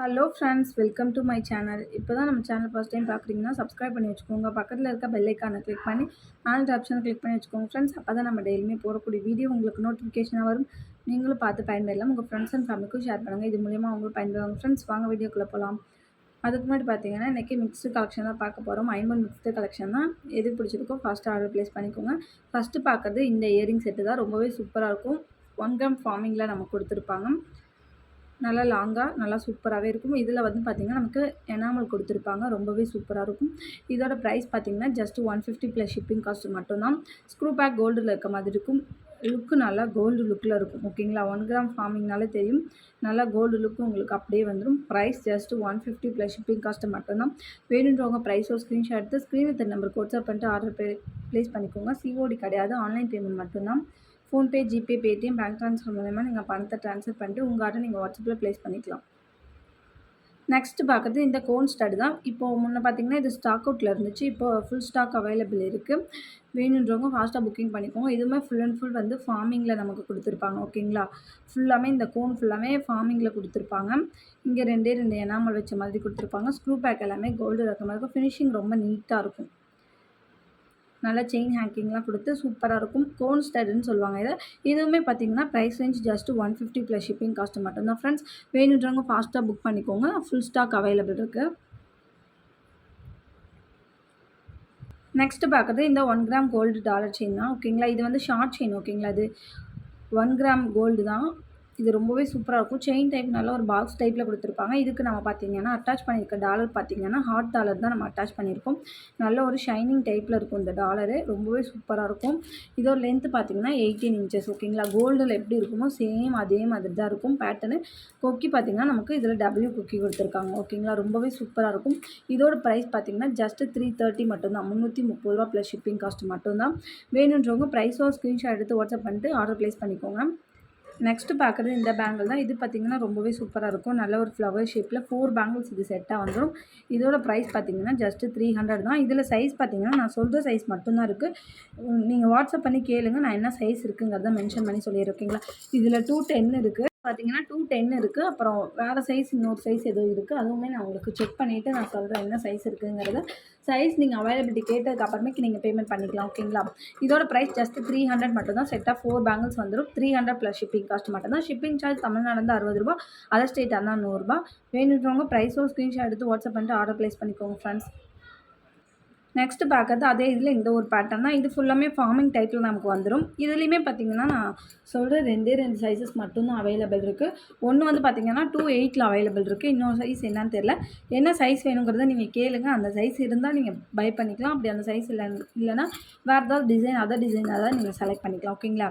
Hello friends, welcome to my channel. இப்போ தான் நம்ம சேனல் ஃபர்ஸ்ட் டைம் பார்க்குறீங்கன்னா சப்ஸ்கிரைப் பண்ணி வச்சுக்கோங்க. பக்கத்தில் இருக்க பெல் ஐக்கானை கிளிக் பண்ணி ஆல் ஆப்ஷனை கிளிக் பண்ணி வச்சுக்கோங்க ஃப்ரெண்ட்ஸ். அப்போ தான் நம்ம டெய்லியுமே போடக்கூடிய வீடியோ உங்களுக்கு நோட்டிஃபிகேஷனாக வரும். நீங்களும் பார்த்து பயன்பெறலாம். உங்கள் ஃப்ரெண்ட்ஸ் அண்ட் ஃபேமிலிக்கும் ஷேர் பண்ணுங்கள். இது மூலிமா அவங்களும் பயன்பெறுவாங்க ஃப்ரெண்ட்ஸ். வாங்க வீடியோக்குள்ளே போகலாம். அதுக்கு முன்னாடி பார்த்தீங்கன்னா இன்றைக்கி மிக்ஸ்டு கலெக்ஷன் தான் பார்க்க போகிறோம். 50 மிக்ஸ்டு கலெக்ஷன் தான். எது பிடிச்சிருக்கோ ஃபஸ்ட்டு ஆர்டர் ப்ளேஸ் பண்ணிக்கோங்க. ஃபஸ்ட்டு பார்க்குறது இந்த இயரிங் செட்டு தான். ரொம்பவே சூப்பராக இருக்கும். 1 கிராம் ஃபார்மிங்கில் நமக்கு கொடுத்துருப்பாங்க. நல்லா லாங்காக நல்லா சூப்பராகவே இருக்கும். இதில் வந்து பார்த்திங்கன்னா நமக்கு எனாமல் கொடுத்துருப்பாங்க. ரொம்பவே சூப்பராக இருக்கும். இதோட ப்ரைஸ் பார்த்திங்கன்னா ஜஸ்ட் 150 ப்ளஸ் ஷிப்பிங் காஸ்ட் மட்டும்தான். ஸ்க்ரூ பேக் கோல்டில் இருக்க மாதிரி இருக்கும். லுக்கு நல்லா கோல்டு லுக்கில் இருக்கும். ஓகேங்களா, 1 கிராம் ஃபார்மிங்னாலே தெரியும். நல்லா கோல்டு லுக்கு உங்களுக்கு அப்படியே வந்துடும். Price just 150 plus shipping cost மட்டும்தான். வேணுன்றவங்க ப்ரைஸோ ஸ்க்ரீன்ஷாட் எடுத்து ஸ்க்ரீன் வித் நம்பருக்கு வாட்ஸ்அப் பண்ணிட்டு ஆர்டர் ப்ளேஸ் பண்ணிக்கோங்க. சிஓடி கிடையாது, ஆன்லைன் பேமெண்ட் மட்டும்தான். PhonePe, GPay, Paytm, bank transfer மூலமாக நீங்கள் பணத்தை ட்ரான்ஸ்ஃபர் பண்ணிட்டு உங்கள் ஆர்டர் நீங்கள் வாட்ஸ்அப்பில் ப்ளேஸ் பண்ணிக்கலாம். நெக்ஸ்ட்டு பார்க்குறது இந்த கோன் ஸ்டட் தான். இப்போது முன்னே பார்த்தீங்கன்னா இது ஸ்டாக் அவுட்டில் இருந்துச்சு. இப்போது ஃபுல் ஸ்டாக் அவைலபிள் இருக்குது. வேணுன்றவங்க ஃபாஸ்ட்டாக புக்கிங் பண்ணிக்கோங்க. இதுவுமே ஃபுல் அண்ட் ஃபுல் வந்து ஃபார்மிங்கில் நமக்கு கொடுத்துருப்பாங்க. ஓகேங்களா, ஃபுல்லாமே இந்த கோன் ஃபுல்லாமே ஃபார்மிங்கில் கொடுத்துருப்பாங்க. இங்கே ரெண்டே எனாமல் வச்ச மாதிரி கொடுத்துருப்பாங்க. ஸ்க்ரூ பேக் எல்லாமே கோல்டு இருக்க மாதிரி இருக்கும். ஃபினிஷிங் ரொம்ப நீட்டாக இருக்கும். நல்லா செயின் ஹேங்கிங்லாம் கொடுத்து சூப்பராக இருக்கும். கோன் ஸ்டட்னு சொல்லுவாங்க இதுவுமே பார்த்திங்கன்னா price range just 150 plus shipping cost மட்டும்தான் ஃப்ரெண்ட்ஸ். வேணுன்றவங்க ஃபாஸ்ட்டாக புக் பண்ணிக்கோங்க. ஃபுல் ஸ்டாக் அவைலபிள் இருக்குது. நெக்ஸ்ட்டு பார்க்குறது இந்த 1 கிராம் கோல்டு டாலர் செயின் தான். ஓகேங்களா, இது வந்து ஷார்ட் செயின். ஓகேங்களா, இது 1 கிராம் கோல்டு தான். இது ரொம்பவே சூப்பராக இருக்கும். செயின் டைப் நல்ல ஒரு பாக்ஸ் டைப்பில் கொடுத்துருப்பாங்க. இதுக்கு நம்ம பார்த்திங்கன்னா அட்டாச் பண்ணியிருக்க டாலர் பார்த்திங்கன்னா ஹாட் டாலர் தான் நம்ம அட்டாச் பண்ணியிருக்கோம். நல்ல ஒரு ஷைனிங் டைப்பில் இருக்கும் இந்த டாலரு. ரொம்பவே சூப்பராக இருக்கும். இதோட லென்த்து பார்த்திங்கன்னா 18 இன்ச்சஸ். ஓகேங்களா, கோல்டில் எப்படி இருக்குமோ சேம் அதே மாதிரி தான் இருக்கும் பேட்டர்னு. கொக்கி பார்த்திங்கன்னா நமக்கு இதில் டபிள்யூ கொக்கி கொடுத்துருக்காங்க. ஓகேங்களா, ரொம்பவே சூப்பராக இருக்கும். இதோட ப்ரைஸ் பார்த்திங்கன்னா ஜஸ்ட் 330 மட்டும்தான். 330 ரூபா ப்ளஸ் ஷிப்பிங் காஸ்ட் மட்டும்தான். வேணுன்றவங்க ப்ரைஸோ ஸ்க்ரீன்ஷாட் எடுத்து வாட்ஸ்அப் பண்ணிட்டு ஆர்டர் ப்ளேஸ் பண்ணிக்கோங்க. நெக்ஸ்ட்டு பார்க்குறது இந்த பேங்கிள் தான். இது பார்த்திங்கன்னா ரொம்பவே சூப்பராக இருக்கும். நல்ல ஒரு ஃப்ளவர் ஷேப்பில் 4 பேங்கிள்ஸ் இது செட்டாக வந்துடும். இதோட ப்ரைஸ் பார்த்திங்கன்னா ஜஸ்ட்டு 300 தான். இதில் சைஸ் பார்த்திங்கன்னா நான் சொல்கிற சைஸ் மட்டும்தான் இருக்குது. நீங்கள் வாட்ஸ்அப் பண்ணி கேளுங்க, நான் என்ன சைஸ் இருக்குங்கிறத மென்ஷன் பண்ணி சொல்லிடுறேன். ஓகேங்களா, இதில் 210 இருக்குது. பார்த்திங்கன்னா 210 இருக்குது. அப்புறம் வேறு சைஸ் இன்னொரு சைஸ் ஏதோ இருக்குது. அதுவுமே நான் உங்களுக்கு செக் பண்ணிவிட்டு நான் சொல்கிறேன் என்ன சைஸ் இருக்குங்கிறத. சைஸ் நீங்கள் அவைலபிலிட்டி கேட்டதுக்கு அப்புறமேக்கு நீங்கள் பேமெண்ட் பண்ணிக்கலாம். ஓகேங்களா, இதோட ப்ரைஸ் ஜஸ்ட் 300 மட்டும் தான். செட்டாக 4 பேங்கிள்ஸ் வந்துடும். 300 ப்ளஸ் ஷிப்பிங் காஸ்ட் மட்டும் தான். ஷிப்பிங் சார்ஜ் தமிழ்நாடு வந்து 60 ரூபா, அதர் ஸ்டேட் ஆனால் 100 ரூபா. வேணுன்றவங்க ப்ரைஸோ ஸ்க்ரீன்ஷாட் எடுத்து வாட்ஸ்அப் பண்ணிட்டு ஆர்டர் ப்ளேஸ் பண்ணிக்கோங்க ஃப்ரெண்ட்ஸ். நெக்ஸ்ட்டு பார்க்குறது அதே இதில் இந்த ஒரு பேட்டர்ன் தான். இது ஃபுல்லாமே ஃபார்மிங் டைப்பில் நமக்கு வந்துடும். இதுலேயுமே பார்த்திங்கன்னா நான் சொல்கிற 2 சைஸஸ் மட்டும்தான் அவைலபிள் இருக்குது. ஒன்று வந்து பார்த்திங்கன்னா 2.8 அவைலபிள் இருக்குது. இன்னொரு சைஸ் என்னன்னு தெரியல. என்ன சைஸ் வேணுங்கிறத நீங்கள் கேளுங்க. அந்த சைஸ் இருந்தால் நீங்கள் பை பண்ணிக்கலாம். அப்படி அந்த சைஸ் இல்லைன்னா வேறு ஏதாவது டிசைன் அதர் டிசைன் ஏதாவது நீங்கள் செலக்ட் பண்ணிக்கலாம். ஓகேங்களா,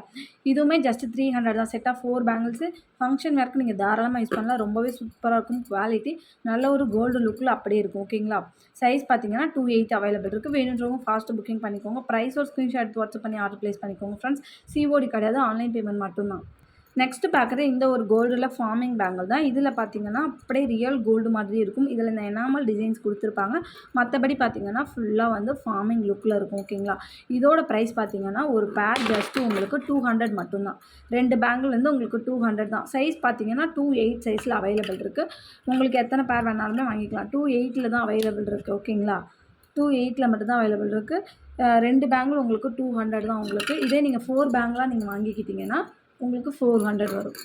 இதுவுமே ஜஸ்ட் 300 தான். செட்டாக 4 பேங்கிள்ஸு ஃபங்க்ஷன் வேர்க்கு நீங்கள் தாராளமாக யூஸ் பண்ணலாம். ரொம்பவே சூப்பராக இருக்கும். குவாலிட்டி நல்ல ஒரு கோல்டு லுக்கில் அப்படியே இருக்கும். ஓகேங்களா, சைஸ் பார்த்திங்கன்னா 2.8 அவைலபிள் இருக்குது. வேணுன்றவங்க ஃபாஸ்ட்டு புக்கிங் பண்ணிக்கோங்க. ப்ரைஸ் ஒரு ஸ்க்ரீன்ஷாட் எடுத்து வாட்ஸ்அப் பண்ணி ஆர்டர் ப்ளேஸ் பண்ணிக்கோங்க ஃப்ரெண்ட்ஸ். சிஓடி கிடையாது, ஆன்லைன் பேமெண்ட் மட்டும்தான். நெக்ஸ்ட்டு பார்க்குறது இந்த ஒரு கோல்டில் ஃபார்மிங் பேங்கிள் தான். இதில் பார்த்திங்கன்னா அப்படியே ரியல் கோல்டு மாதிரி இருக்கும். இதில் இந்த எனாமல் டிசைன்ஸ் கொடுத்துருப்பாங்க. மற்றபடி பார்த்திங்கன்னா ஃபுல்லாக வந்து ஃபார்மிங் லுக்கில் இருக்கும். ஓகேங்களா, இதோட ப்ரைஸ் பார்த்திங்கன்னா ஒரு பேர் ஜஸ்ட்டு உங்களுக்கு 200 மட்டும்தான். 2 பேங்கிள் வந்து உங்களுக்கு 200 தான். சைஸ் பார்த்திங்கன்னா 2.8 சைஸில் அவைலபிள் இருக்குது. உங்களுக்கு எத்தனை பேர் வேணாலுமே வாங்கிக்கலாம். 2.8 தான் அவைலபிள் இருக்குது. ஓகேங்களா, 2.8 மட்டும்தான் அவைலபிள் இருக்குது. 2 பேங்கிள் உங்களுக்கு 200 தான் உங்களுக்கு. இதே நீங்கள் 4 பேங்கிளாக நீங்கள் வாங்கிக்கிட்டிங்கன்னா உங்களுக்கு 400 வரும்.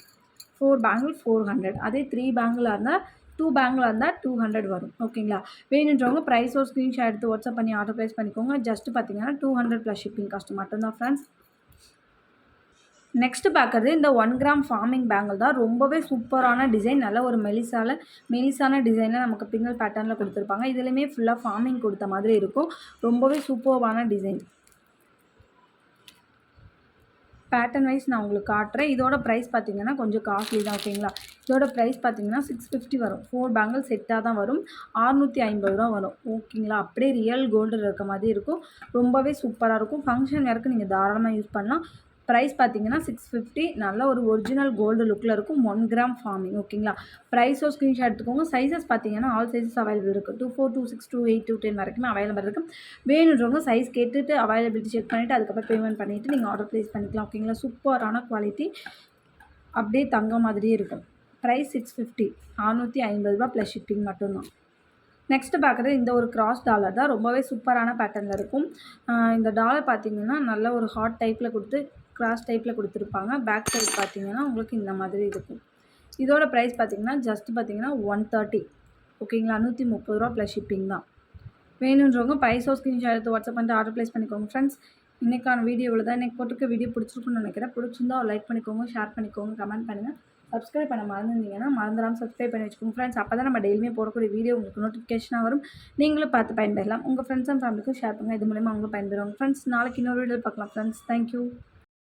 4 பேங்கிள் 400. அதே 3 பேங்கிளாக இருந்தால் 2 பேங்கிளாக இருந்தால் 200 வரும். ஓகேங்களா, வேணுன்றவங்க ப்ரைஸ் ஒரு ஸ்க்ரீன்ஷாட் எடுத்து வாட்ஸ்அப் பண்ணி ஆர்டர் ப்ளேஸ் பண்ணிக்கோங்க. ஜஸ்ட்டு பார்த்திங்கன்னா 200 ப்ளஸ் ஷிப்பிங் காஸ்ட் மட்டும்தான் ஃப்ரெண்ட்ஸ். நெக்ஸ்ட்டு பார்க்குறது இந்த 1 கிராம் ஃபார்மிங் பேங்கிள் தான். ரொம்பவே சூப்பரான டிசைன். நல்ல ஒரு மெலிசான டிசைனில் நமக்கு பின்னல் பேட்டர்னில் கொடுத்துருப்பாங்க. இதுலேயுமே ஃபுல்லாக ஃபார்மிங் கொடுத்த மாதிரி இருக்கும். ரொம்பவே சூப்பர்வான டிசைன். பேட்டர்ன் வைஸ் நான் உங்களுக்கு காட்டுறேன். இதோட ப்ரைஸ் பார்த்திங்கன்னா கொஞ்சம் காஸ்ட்லி தான். ஓகேங்களா, இதோட ப்ரைஸ் பார்த்திங்கன்னா 650 வரும். 4 பேங்கிள் செட்டாக தான் வரும். 650 ரூபா வரும். ஓகேங்களா, அப்படியே ரியல் கோல்டில் இருக்க மாதிரி இருக்கும். ரொம்பவே சூப்பராக இருக்கும். ஃபங்க்ஷன் வேர்க்கு நீங்கள் தாராளமாக யூஸ் பண்ணலாம். ப்ரைஸ் பார்த்திங்கன்னா 650. நல்ல ஒரு ஒரிஜினல் கோல்டு லுக்கில் இருக்கும். 1 கிராம் ஃபார்மிங். ஓகேங்களா, ப்ரைஸோ ஸ்க்ரீன்ஷாட் எடுத்துக்கோங்க. சைஸஸ் பார்த்திங்கன்னா ஆல் சைஸஸ் அவைலபிள் இருக்குது. 24, 26, 28, 210 வரைக்குமே அவைலபிள் இருக்குது. வேணுன்றவங்க சைஸ் கேட்டுட்டு அவைலபிலிட்டி செக் பண்ணிவிட்டு அதுக்கப்புறம் பேமெண்ட் பண்ணிவிட்டு நீங்கள் ஆர்டர் ப்ளேஸ் பண்ணிக்கலாம். ஓகேங்களா, சூப்பரான குவாலிட்டி. அப்படியே தங்கம் மாதிரியே இருக்கும். ப்ரைஸ் 650 650 ப்ளஸ் ஷிப்பிங் மட்டும்தான். நெக்ஸ்ட்டு பார்க்குறது இந்த ஒரு கிராஸ் டாலர் தான். ரொம்பவே சூப்பரான பேட்டர்னில் இருக்கும். இந்த டாலர் பார்த்தீங்கன்னா நல்ல ஒரு ஹார்ட் டைப்பில் கொடுத்து கிராஸ் டைப்பில் கொடுத்துருப்பாங்க. பேக் சைடு பார்த்தீங்கன்னா உங்களுக்கு இந்த மாதிரி இருக்கும். இதோட ப்ரைஸ் பார்த்தீங்கன்னா ஜஸ்ட் பார்த்தீங்கன்னா 130 ஓகேங்களா. 130 ப்ளஸ் ஷிப்பிங் தான். வேணுன்றவங்க ப்ரைஸோ ஸ்க்ரீன்ஷாட் எடுத்து வாட்ஸ்அப் பண்ணிட்டு ஆர்டர் ப்ளேஸ் பண்ணிக்கோங்க ஃப்ரெண்ட்ஸ். இன்றைக்கான வீடியோ இவ்வளோ தான். இன்றைக்கி போட்டுருக்க வீடியோ பிடிச்சிருக்குன்னு நினைக்கிறேன். பிடிச்சிருந்தா ஒரு லைக் பண்ணிக்கோங்க, ஷேர் பண்ணிக்கோங்க, கமெண்ட் பண்ணுங்கள். சப்ஸ்கிரைப் பண்ண மறந்துருந்தீங்கன்னா மறந்துடாமல் சப்ஸ்கிரைப் பண்ணி வச்சுக்கோங்க ஃப்ரெண்ட்ஸ். அப்போ தான் நம்ம டெய்லியுமே போடக்கூடிய வீடியோ உங்களுக்கு நோட்டிஃபிகேஷனாக வரும். நீங்களும் பார்த்து பயன்பெறலாம். உங்கள் ஃப்ரெண்ட்ஸ் அண்ட் ஃபேமிலிக்கும் ஷேர் பண்ணுங்கள். இது மூலமாக அவங்களும் பயன்பெறுவாங்க ஃப்ரெண்ட்ஸ். நாளைக்கு இன்னொரு வீடியோ பார்க்கலாம் ஃப்ரெண்ட்ஸ். தேங்க்யூ.